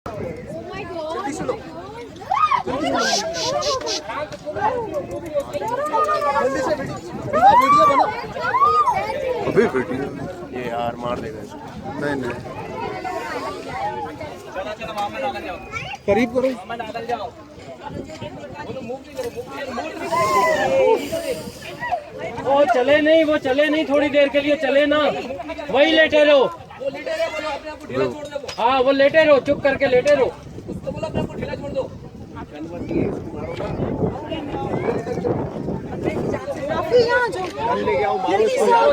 अभी वीडियो ये यार मार देगा इसको। नहीं नहीं करीब करो। वो चले नहीं थोड़ी देर के लिए चले ना, वही लेटे रहो। हाँ वो लेटे रहो, चुप करके लेटे रहो। उसको बोलो अपने ढीला छोड़ दो।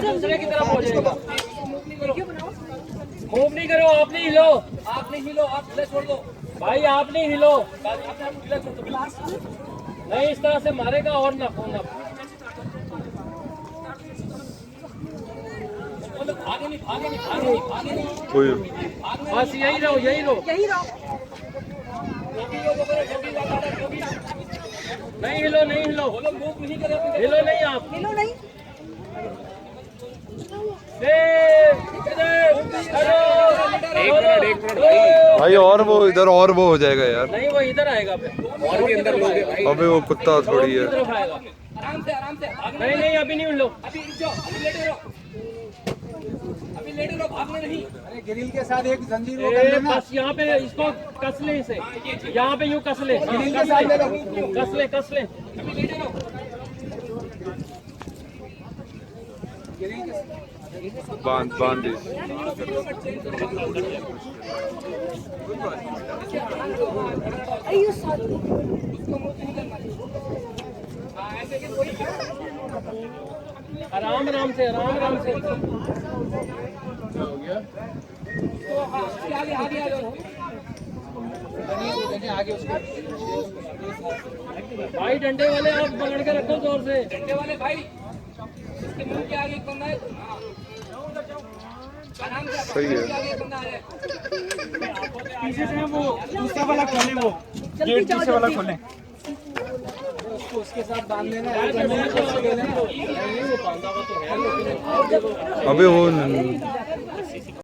दूसरे की तरफ हो जाएगा। मूव नहीं करो, आप नहीं हिलो, आप ढीला छोड़ दो भाई, आप नहीं हिलो, ढीला छोड़ दो। नहीं इस तरह से मारेगा और ना फोन भागे नहीं। कोई बस यही रहो। नहीं हिलो हिलो नहीं आप। भाई और वो इधर और वो हो जाएगा यार। नहीं वो इधर आएगा फिर, और भी अंदर लोग हैं भाई। अबे वो कुत्ता थोड़ी है। आराम से नहीं अभी नहीं लो, अभी लेटे रहो, भागना नहीं। अरे ग्रिल के साथ एक जंजीर वो कर ए, लेना। बस यहाँ पे इसको कस ले, इसे यहाँ पे यूँ कस ले, ग्रिल के साथ ले लो। कस ले। बांध दे। आराम से आगे उसके भाई डंडे वाले आप पकड़ के रखो जोर से, डंडे वाले भाई इसके मुंह के आगे एक बंदा है। सही है। पीछे से वो दूसरा वाला खोले, वो गेट पीछे वाला खोलें। उसके साथ बांध लेना है। अबे वो